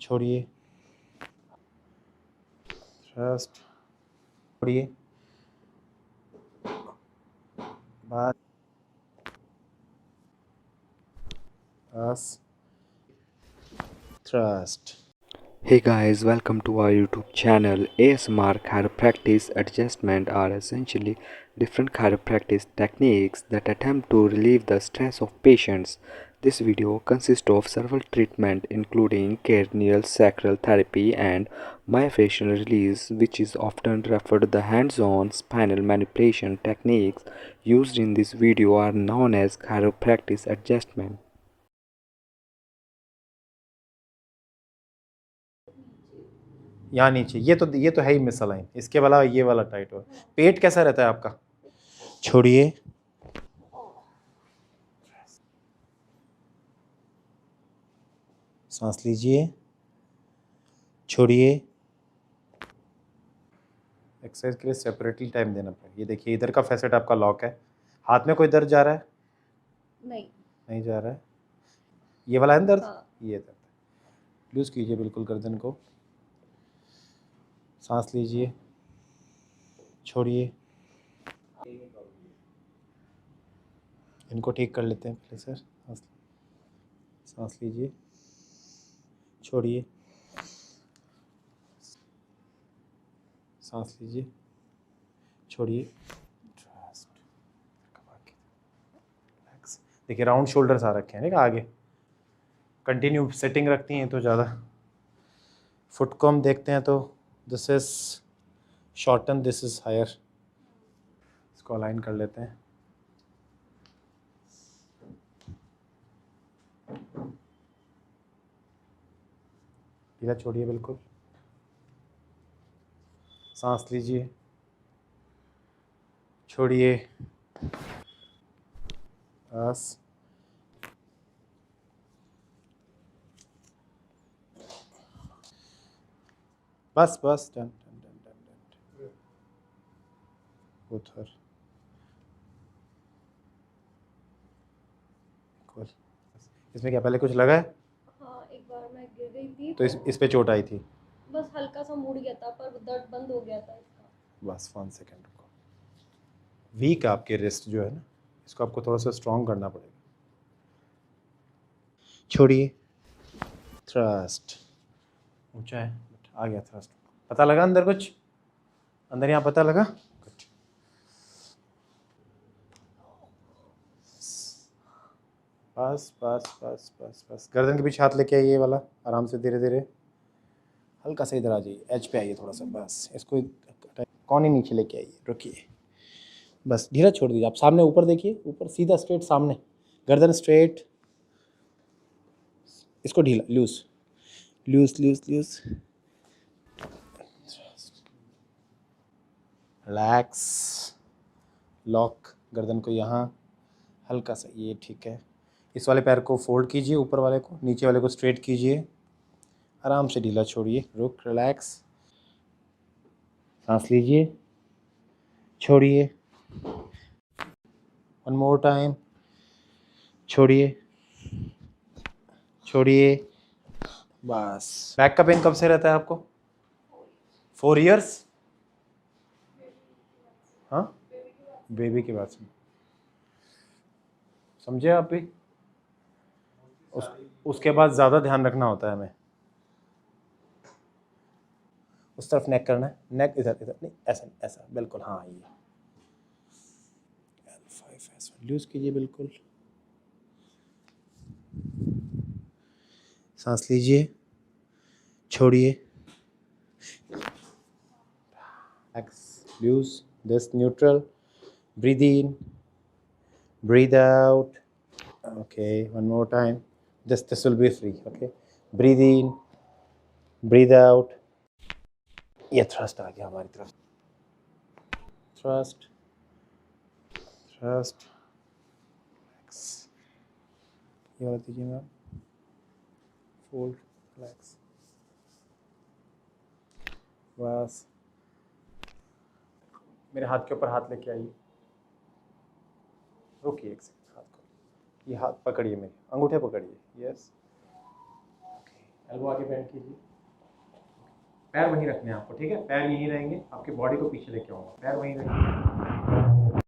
छोड़िए, थ्रस्ट, छोड़िए, बस बस, thrust. Hey guys, welcome to our YouTube channel. ASMR chiropractic adjustment are essentially different chiropractic techniques that attempt to relieve the stress of patients. This video consists of several treatments including cranial sacral therapy and myofascial release, which is often referred to the hands-on spinal manipulation techniques used in this video are known as chiropractic adjustment. यहाँ नीचे, ये तो है ही misalign, इसके अलावा ये वाला tight हो। पेट कैसा रहता है आपका? छोड़िए, सांस लीजिए, छोड़िए। एक्सरसाइज के लिए सेपरेटली टाइम देना पड़ेगा। ये देखिए, इधर का फैसेट आपका लॉक है। हाथ में कोई दर्द जा रहा है? नहीं जा रहा है। ये वाला है दर्द? हाँ। ये दर्द है। लूज कीजिए बिल्कुल गर्दन को, सांस लीजिए, छोड़िए। इनको ठीक कर लेते हैं पहले सर। सांस लीजिए, छोड़िए, सांस लीजिए, छोड़िए। देखिए राउंड शोल्डर्स आ रखे हैं, ठीक है? आगे कंटिन्यू सेटिंग रखती हैं तो ज़्यादा। फुट को हम देखते हैं तो this is shorten, this is higher. इसको अलाइन कर लेते हैं। ढीला छोड़िए बिल्कुल, सांस लीजिए, छोड़िए, बस। बस बस, done done done done done. उधर इसमें क्या पहले कुछ लगा है? हाँ, एक बार मैं गिर गई थी तो इस पे चोट आई थी? बस हल्का सा मुड़ गया था, पर दर्द बंद हो गया था इसका। बस 1 सेकेंड रुको। वीक आपके रिस्ट जो है ना, इसको आपको थोड़ा सा स्ट्रॉन्ग करना पड़ेगा। छोड़िए, थ्रस्ट ऊंचा है, आ गया थ्रस्ट। पता लगा अंदर कुछ? अंदर यहाँ पता लगा? बस बस बस बस बस। गर्दन के पीछे हाथ लेके आइए वाला, आराम से, धीरे धीरे, हल्का सा इधर आ जाइए, एज पे आइए थोड़ा सा, बस। इसको कौन ही नीचे लेके आइए, रुकिए, बस ढीला छोड़ दीजिए। आप सामने ऊपर देखिए, ऊपर सीधा स्ट्रेट सामने, गर्दन स्ट्रेट। इसको ढीला, loose loose loose loose, relax, lock गर्दन को यहाँ, हल्का सा, ये ठीक है। इस वाले पैर को फोल्ड कीजिए, ऊपर वाले को, नीचे वाले को स्ट्रेट कीजिए, आराम से ढीला छोड़िए, रुक, रिलैक्स, सांस लीजिए, छोड़िए, वन मोर टाइम, छोड़िए, छोड़िए, बस। बैक का पेन कब से रहता है आपको? 4 इयर्स? हाँ, बेबी के बाद से। समझे आप भी? उसके बाद ज़्यादा ध्यान रखना होता है हमें। उस तरफ नेक करना है, नेक इधर इधर नहीं, ऐसा ऐसा, बिल्कुल, हाँ। ये L5 ऐसा लूज कीजिए बिल्कुल, सांस लीजिए, छोड़िए, loose, this neutral, breathe in, breathe out. Okay, one more time. This will be free. Okay, breathe in, breathe out. ये थ्रस्ट आ गया हमारी तरफ, थ्रस्ट थ्रस्ट, ये वाला दीजिए मैम, फोल्ड, रिलैक्स, बस। मेरे हाथ के ऊपर हाथ लेके आइए, रुकिए एक सेकंड, हाथ को, ये हाथ पकड़िए, मेरे अंगूठे पकड़िए, यस, ओके, एल्बो आगे बेंड कीजिए, पैर वहीं रखने हैं आपको, ठीक है, पैर यहीं रहेंगे, आपकी बॉडी को पीछे लेके आऊंगा, पैर वहीं रहेंगे।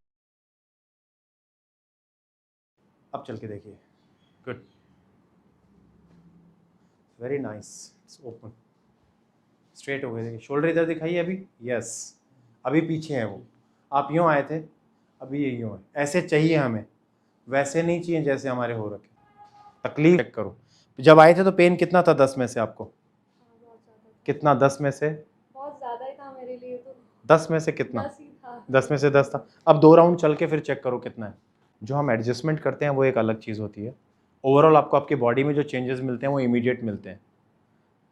अब चल के देखिए, good, very nice, it's open, straight हो गए, देखिए शोल्डर इधर दिखाइए अभी, यस, अभी पीछे है वो, आप यूँ आए थे, अभी ये यूँ है, ऐसे चाहिए हमें, वैसे नहीं चाहिए जैसे हमारे हो रखे। तकलीफ चेक करो, जब आए थे तो पेन कितना था 10 में से आपको? बहुत ज़्यादा था, कितना 10 में से? बहुत ज़्यादा ही था मेरे लिए तो। 10 में से कितना? 10 ही था। 10 में से 10 था। अब 2 राउंड चल के फिर चेक करो कितना है। जो हम एडजस्टमेंट करते हैं वो एक अलग चीज़ होती है, ओवरऑल आपको आपकी बॉडी में जो चेंजेस मिलते हैं वो इमीडिएट मिलते हैं।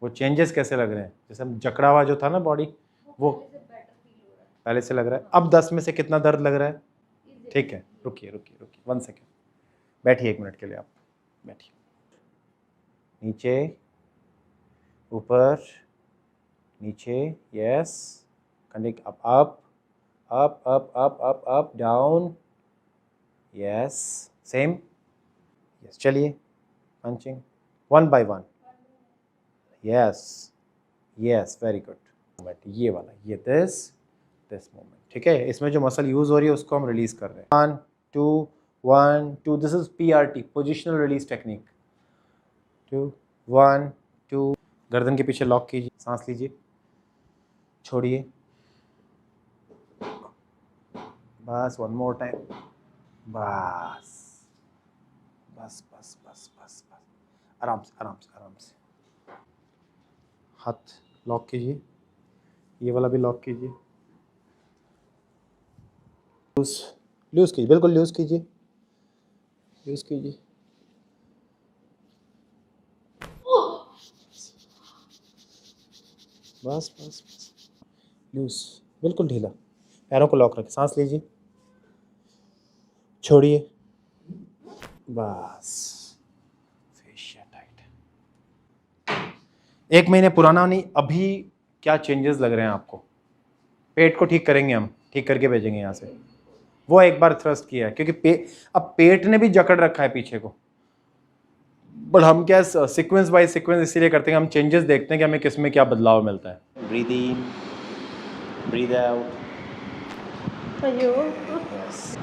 वो चेंजेस कैसे लग रहे हैं, जैसे हम जकड़ा हुआ जो था ना बॉडी, वो पहले से बेटर फील हो रहा है। पहले से लग रहा है। अब 10 में से कितना दर्द लग रहा है? Easy। ठीक है, रुकिए रुकिए रुकिए, 1 सेकेंड, बैठिए 1 मिनट के लिए, आप बैठिए, नीचे ऊपर नीचे, yes, connect, up up up up up up up down, yes, same, yes, चलिए punching 1 by 1, yes yes, very good movement, ये वाला, ये दिस मूवमेंट, ठीक है, इसमें जो मसल यूज हो रही है उसको हम रिलीज कर रहे हैं, 1 2 1 2, this is PRT, positional release technique, 2 1 2, गर्दन के पीछे लॉक कीजिए, सांस लीजिए, छोड़िए, बस 1 मोर टाइम, बस बस बस बस बस बस, आराम से आराम से आराम से, हाथ लॉक कीजिए, ये वाला भी लॉक कीजिए, लूज लूज कीजिए, बिल्कुल लूज कीजिए, लूज कीजिए, बस बस बस, लूज, बिल्कुल ढीला, पैरों को लॉक रखें, सांस लीजिए, छोड़िए, बस, फेशिया टाइट। 1 महीने पुराना नहीं, अभी क्या चेंजेस लग रहे हैं आपको? पेट को ठीक करेंगे हम, ठीक करके भेजेंगे यहाँ से, वो एक बार थ्रस्ट किया है, क्योंकि अब पेट ने भी जकड़ रखा है पीछे को, बट हम क्या सीक्वेंस बाय सीक्वेंस इसीलिए करते हैं, हम चेंजेस देखते हैं कि हमें किस में क्या बदलाव मिलता है। ब्रीद इन, ब्रीद आउट, अयो। यस,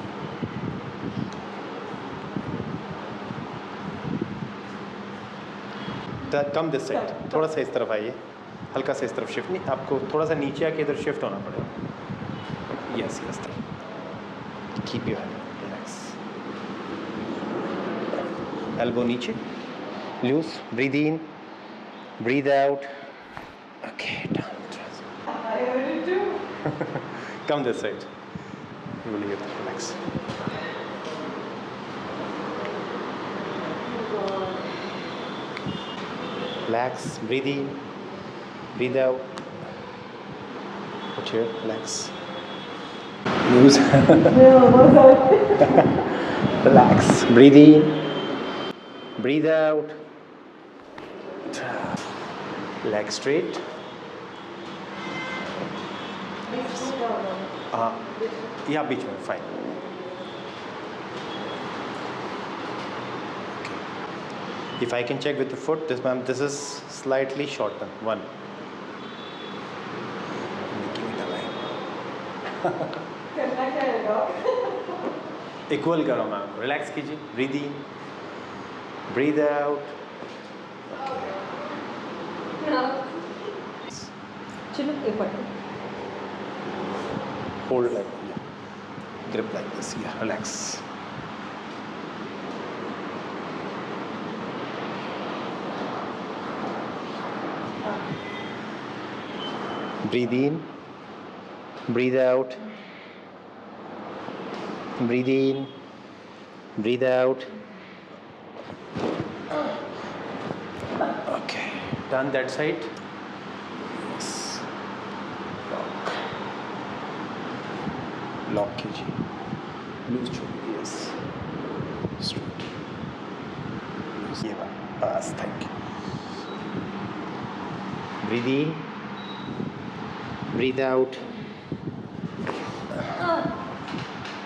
कम दिस साइड, थोड़ा सा इस तरफ आइए, हल्का सा इस तरफ शिफ्ट, नहीं आपको थोड़ा सा नीचे आके इधर शिफ्ट होना पड़ेगा, yes yes, keep your hand, relax, elbow नीचे, loose, breathe in, breathe out, okay, down, come this side, really good, relax, relax, breathe in, breathe out, put here, relax, loose, relax, breathe in, breathe out, leg straight, या बीच में, fine, if I can check with the foot, this is slightly shorter, 1, making it align, equal करो ma'am, relax कीजिए, breathe in, breathe out, चलो एक बार hold like, yeah, grip like this, yeah, relax, breathe in, breathe out, breathe in, breathe out, okay, done that side, yes, lock कीजिए, loose छोड़िए, yes, straight, ये बात, बस, thank you, breathe in, breathe out,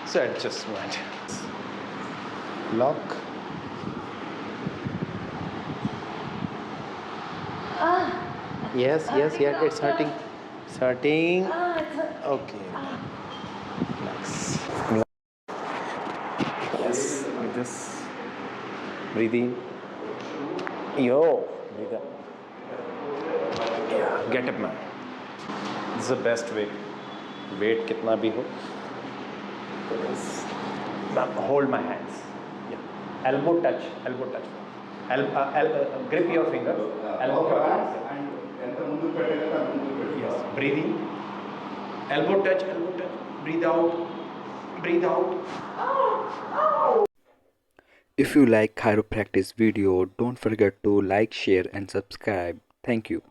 so adjustment, lock, Yes, yes, yeah, it's hurting. It's hurting. Okay. Relax. Yes, like this. Breathe in. Yo. Breathe out. Yeah, get up, man. This is the best way. Weight कितना भी हो. Now hold my hands. Yeah. Elbow touch. Elbow touch. Grip your finger. Elbow touch. Yes. Breathe in. Elbow touch. Elbow touch. Breathe out. Breathe out. If you like chiropractic video, don't forget to like, share and subscribe. Thank you.